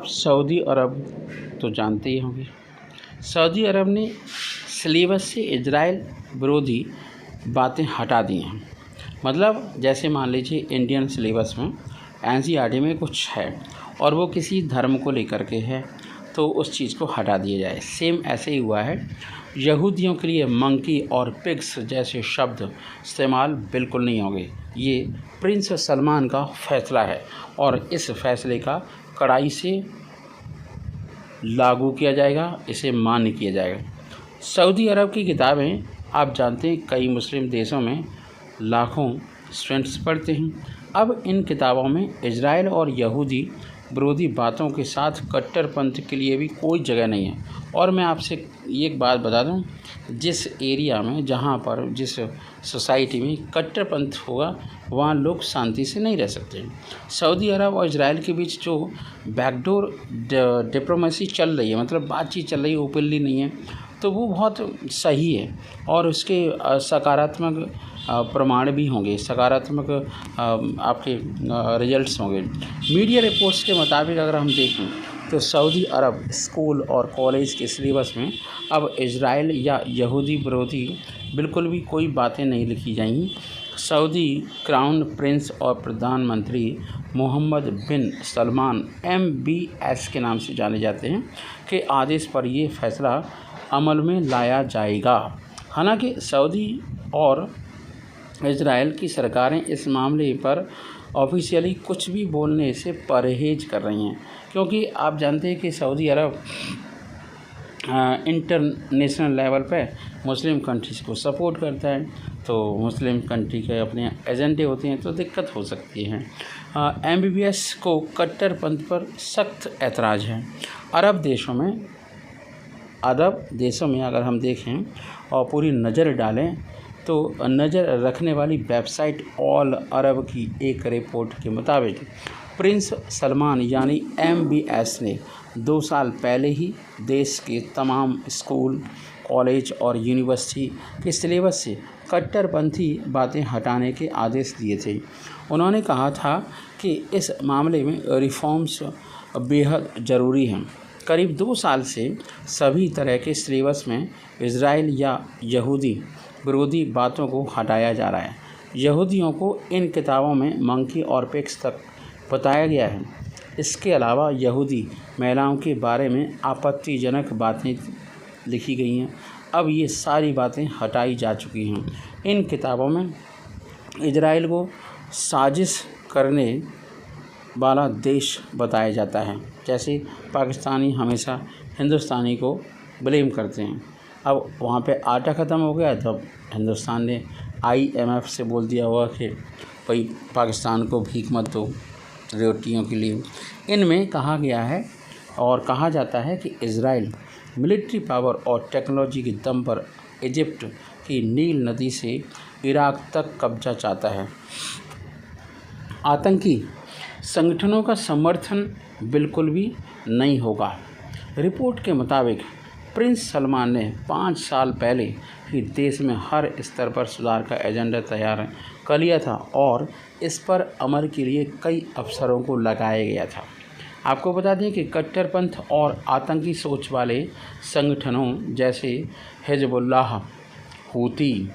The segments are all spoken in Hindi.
सऊदी अरब तो जानते ही होंगे। सऊदी अरब ने सिलेबस से इजराइल विरोधी बातें हटा दी हैं। मतलब जैसे मान लीजिए इंडियन सिलेबस में एनसीईआरटी में कुछ है और वो किसी धर्म को लेकर के है तो उस चीज़ को हटा दिया जाए। सेम ऐसे ही हुआ है। यहूदियों के लिए मंकी और पिग्स जैसे शब्द इस्तेमाल बिल्कुल नहीं होंगे। ये प्रिंस सलमान का फैसला है और इस फैसले का कड़ाई से लागू किया जाएगा, इसे मान्य किया जाएगा। सऊदी अरब की किताबें आप जानते हैं कई मुस्लिम देशों में लाखों स्टूडेंट्स पढ़ते हैं। अब इन किताबों में इजराइल और यहूदी विरोधी बातों के साथ कट्टरपंथ के लिए भी कोई जगह नहीं है। और मैं आपसे एक बात बता दूं, जिस एरिया में जहां पर जिस सोसाइटी में कट्टरपंथ होगा वहाँ लोग शांति से नहीं रह सकते। सऊदी अरब और इजराइल के बीच जो बैकडोर डिप्लोमेसी चल रही है, मतलब बातचीत चल रही है, ओपनली नहीं है, तो वो बहुत सही है और उसके सकारात्मक प्रमाण भी होंगे, सकारात्मक आपके रिजल्ट्स होंगे। मीडिया रिपोर्ट्स के मुताबिक अगर हम देखें तो सऊदी अरब स्कूल और कॉलेज के सिलेबस में अब इजराइल या यहूदी विरोधी बिल्कुल भी कोई बातें नहीं लिखी जाएंगी। सऊदी क्राउन प्रिंस और प्रधानमंत्री मोहम्मद बिन सलमान MBS के नाम से जाने जाते हैं के आदेश पर ये फैसला अमल में लाया जाएगा। हालांकि सऊदी और इजराइल की सरकारें इस मामले पर ऑफिशियली कुछ भी बोलने से परहेज कर रही हैं, क्योंकि आप जानते हैं कि सऊदी अरब इंटरनेशनल लेवल पे मुस्लिम कंट्रीज को सपोर्ट करता है, तो मुस्लिम कंट्री के अपने एजेंडे होते हैं तो दिक्कत हो सकती है। MBS को कट्टरपंथ पर सख्त ऐतराज़ है। अरब देशों में अगर हम देखें और पूरी नज़र डालें तो नज़र रखने वाली वेबसाइट ऑल अरब की एक रिपोर्ट के मुताबिक प्रिंस सलमान यानी MBS ने 2 साल पहले ही देश के तमाम स्कूल, कॉलेज और यूनिवर्सिटी के सिलेबस से कट्टरपंथी बातें हटाने के आदेश दिए थे। उन्होंने कहा था कि इस मामले में रिफॉर्म्स बेहद ज़रूरी हैं। करीब 2 साल से सभी तरह के सिलेबस में इजराइल या यहूदी विरोधी बातों को हटाया जा रहा है। यहूदियों को इन किताबों में मंकी और पिग्स तक बताया गया है। इसके अलावा यहूदी महिलाओं के बारे में आपत्तिजनक बातें लिखी गई हैं। अब ये सारी बातें हटाई जा चुकी हैं। इन किताबों में इजराइल को साजिश करने वाला देश बताया जाता है। जैसे पाकिस्तानी हमेशा हिंदुस्तानी को ब्लेम करते हैं। अब वहाँ पे आटा ख़त्म हो गया तो अब हिंदुस्तान ने IMF से बोल दिया हुआ कि भाई पाकिस्तान को भीख मत दो रोटियों के लिए। इनमें कहा गया है और कहा जाता है कि इजराइल मिलिट्री पावर और टेक्नोलॉजी के दम पर इजिप्ट की नील नदी से इराक तक कब्जा चाहता है। आतंकी संगठनों का समर्थन बिल्कुल भी नहीं होगा। रिपोर्ट के मुताबिक प्रिंस सलमान ने 5 साल पहले ही देश में हर स्तर पर सुधार का एजेंडा तैयार कर लिया था और इस पर अमल के लिए कई अफसरों को लगाया गया था। आपको बता दें कि कट्टरपंथ और आतंकी सोच वाले संगठनों जैसे हिजबुल्लाह, हूती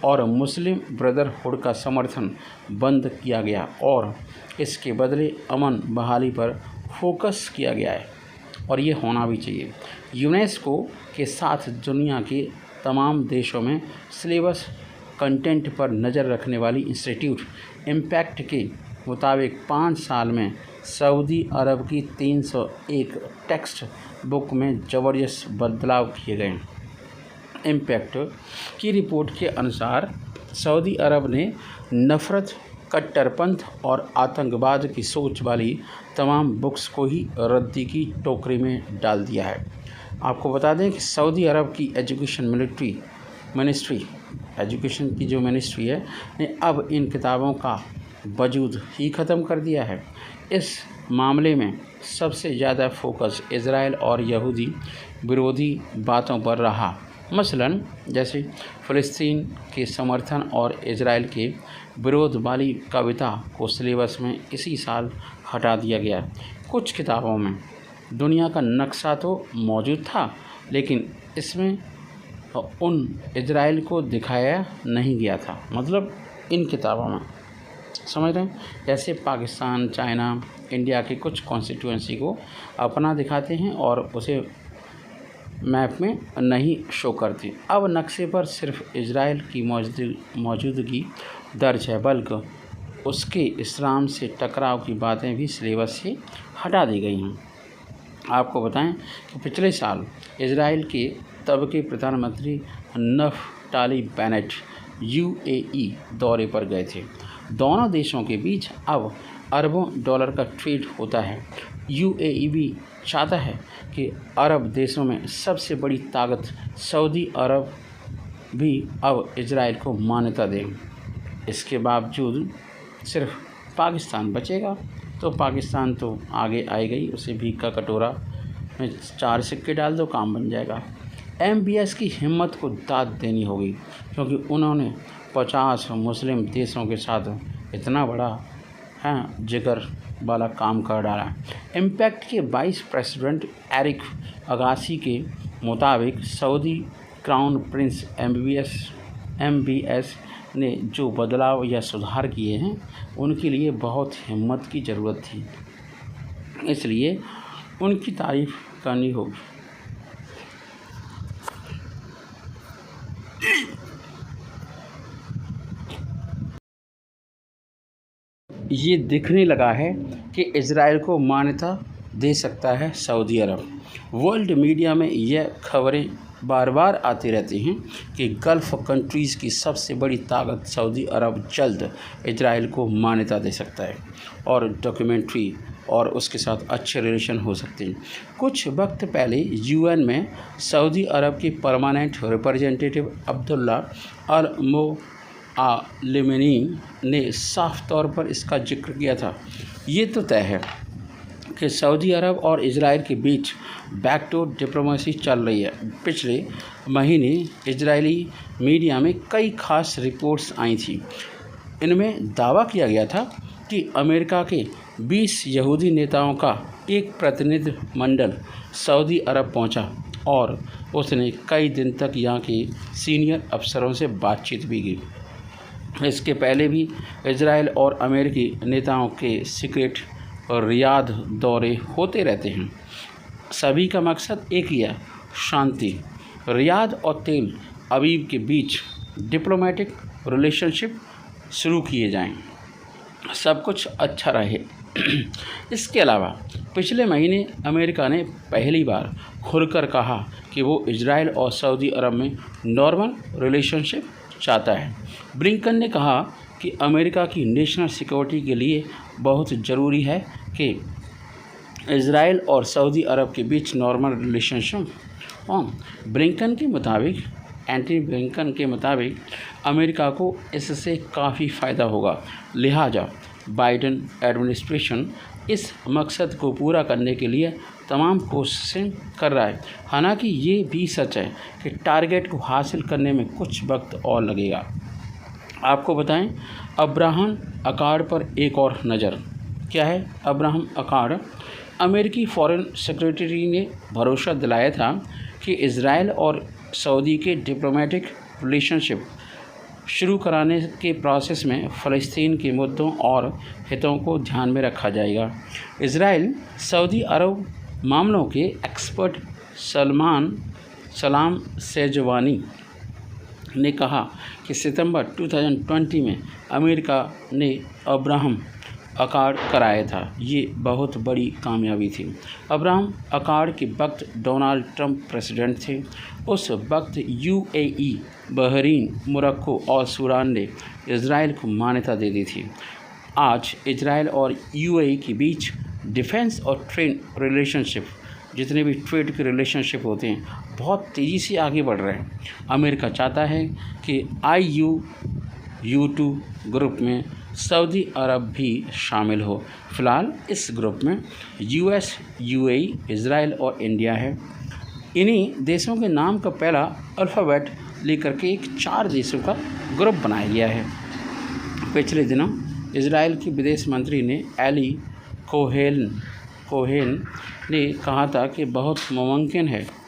और मुस्लिम ब्रदरहुड का समर्थन बंद किया गया और इसके बदले अमन बहाली पर फोकस किया गया है और ये होना भी चाहिए। यूनेस्को के साथ दुनिया के तमाम देशों में सिलेबस कंटेंट पर नज़र रखने वाली इंस्टीट्यूट इम्पैक्ट के मुताबिक 5 साल में सऊदी अरब की 301 टेक्स्ट बुक में ज़बरदस्त बदलाव किए गए। इम्पैक्ट की रिपोर्ट के अनुसार सऊदी अरब ने नफ़रत, कट्टरपंथ और आतंकवाद की सोच वाली तमाम बुक्स को ही रद्दी की टोकरी में डाल दिया है। आपको बता दें कि सऊदी अरब की एजुकेशन की जो मिनिस्ट्री है ने अब इन किताबों का वजूद ही ख़त्म कर दिया है। इस मामले में सबसे ज़्यादा फोकस इजराइल और यहूदी विरोधी बातों पर रहा। मसलन जैसे फ़लस्तीन के समर्थन और इजराइल के विरोध वाली कविता को सिलेबस में इसी साल हटा दिया गया। कुछ किताबों में दुनिया का नक्शा तो मौजूद था, लेकिन इसमें उन इजराइल को दिखाया नहीं गया था। मतलब इन किताबों में, समझ रहे हैं, जैसे पाकिस्तान, चाइना, इंडिया के कुछ कॉन्स्टिट्यूएंसी को अपना दिखाते हैं और उसे मैप में नहीं शो करते। अब नक्शे पर सिर्फ इजराइल की मौजूदगी दर्ज है, बल्कि उसके इस्लाम से टकराव की बातें भी सिलेबस से हटा दी गई हैं। आपको बताएं कि पिछले साल इजराइल के तब के प्रधानमंत्री नफ्ताली बेनेट UAE दौरे पर गए थे। दोनों देशों के बीच अब अरबों डॉलर का ट्रेड होता है। UAE भी चाहता है कि अरब देशों में सबसे बड़ी ताकत सऊदी अरब भी अब इजराइल को मान्यता दे। इसके बावजूद सिर्फ पाकिस्तान बचेगा, तो पाकिस्तान तो आगे आएगा ही, उसे भीख का कटोरा में 4 सिक्के डाल दो, काम बन जाएगा। MBS की हिम्मत को दाद देनी होगी, क्योंकि उन्होंने 50 मुस्लिम देशों के साथ इतना बड़ा जिगर वाला काम कर डाला। इम्पैक्ट के वाइस प्रेसिडेंट एरिक अगासी के मुताबिक सऊदी क्राउन प्रिंस MBS ने जो बदलाव या सुधार किए हैं, उनके लिए बहुत हिम्मत की ज़रूरत थी, इसलिए उनकी तारीफ़ करनी होगी। ये दिखने लगा है कि इजराइल को मान्यता दे सकता है सऊदी अरब। वर्ल्ड मीडिया में यह खबरें बार बार आती रहती हैं कि गल्फ़ कंट्रीज़ की सबसे बड़ी ताकत सऊदी अरब जल्द इजराइल को मान्यता दे सकता है और डॉक्यूमेंट्री और उसके साथ अच्छे रिलेशन हो सकते हैं। कुछ वक्त पहले UN में सऊदी अरब के परमानेंट रिप्रेजेंटेटिव अब्दुल्ला अल मोआलिमी ने साफ तौर पर इसका जिक्र किया था। ये तो तय है कि सऊदी अरब और इजराइल के बीच बैकडोर डिप्लोमेसी चल रही है। पिछले महीने इजरायली मीडिया में कई खास रिपोर्ट्स आई थी। इनमें दावा किया गया था कि अमेरिका के 20 यहूदी नेताओं का एक प्रतिनिधिमंडल सऊदी अरब पहुंचा और उसने कई दिन तक यहाँ के सीनियर अफसरों से बातचीत भी की। इसके पहले भी इजराइल और अमेरिकी नेताओं के सीक्रेट और रियाद दौरे होते रहते हैं। सभी का मकसद एक ही है, शांति। रियाद और तेल अवीव के बीच डिप्लोमेटिक रिलेशनशिप शुरू किए जाएं, सब कुछ अच्छा रहे। इसके अलावा पिछले महीने अमेरिका ने पहली बार खुलकर कहा कि वो इजराइल और सऊदी अरब में नॉर्मल रिलेशनशिप चाहता है। ब्लिंकन ने कहा कि अमेरिका की नेशनल सिक्योरिटी के लिए बहुत ज़रूरी है कि इजराइल और सऊदी अरब के बीच नॉर्मल रिलेशनशिप हो। ब्लिंकन के मुताबिक अमेरिका को इससे काफ़ी फ़ायदा होगा, लिहाजा बाइडेन एडमिनिस्ट्रेशन इस मकसद को पूरा करने के लिए तमाम कोशिशें कर रहा है। हालांकि ये भी सच है कि टारगेट को हासिल करने में कुछ वक्त और लगेगा। आपको बताएं, अब्राहम अकार्ड पर एक और नज़र। क्या है अब्राहम अकार्ड? अमेरिकी फॉरेन सेक्रेटरी ने भरोसा दिलाया था कि इजराइल और सऊदी के डिप्लोमेटिक रिलेशनशिप शुरू कराने के प्रोसेस में फ़लस्तीन के मुद्दों और हितों को ध्यान में रखा जाएगा। इजराइल सऊदी अरब मामलों के एक्सपर्ट सलाम सेजवानी ने कहा कि सितंबर 2020 में अमेरिका ने अब्राहम अकार्ड कराया था। ये बहुत बड़ी कामयाबी थी। अब्राहम अकार्ड के वक्त डोनाल्ड ट्रंप प्रेसिडेंट थे। उस वक्त UAE, बहरीन, मोरक्को और सूडान ने इजराइल को मान्यता दे दी थी। आज इजराइल और UAE के बीच डिफेंस और ट्रेड रिलेशनशिप, जितने भी ट्रेड के रिलेशनशिप होते हैं, बहुत तेज़ी से आगे बढ़ रहे हैं। अमेरिका चाहता है कि IUU ग्रुप में सऊदी अरब भी शामिल हो। फ़िलहाल इस ग्रुप में US, UAE, इजराइल और इंडिया है। इन्हीं देशों के नाम का पहला अल्फ़ाबेट लेकर के एक 4 देशों का ग्रुप बनाया गया है। पिछले दिनों इजराइल के विदेश मंत्री ने एली कोहेन ने कहा था कि बहुत मुमकिन है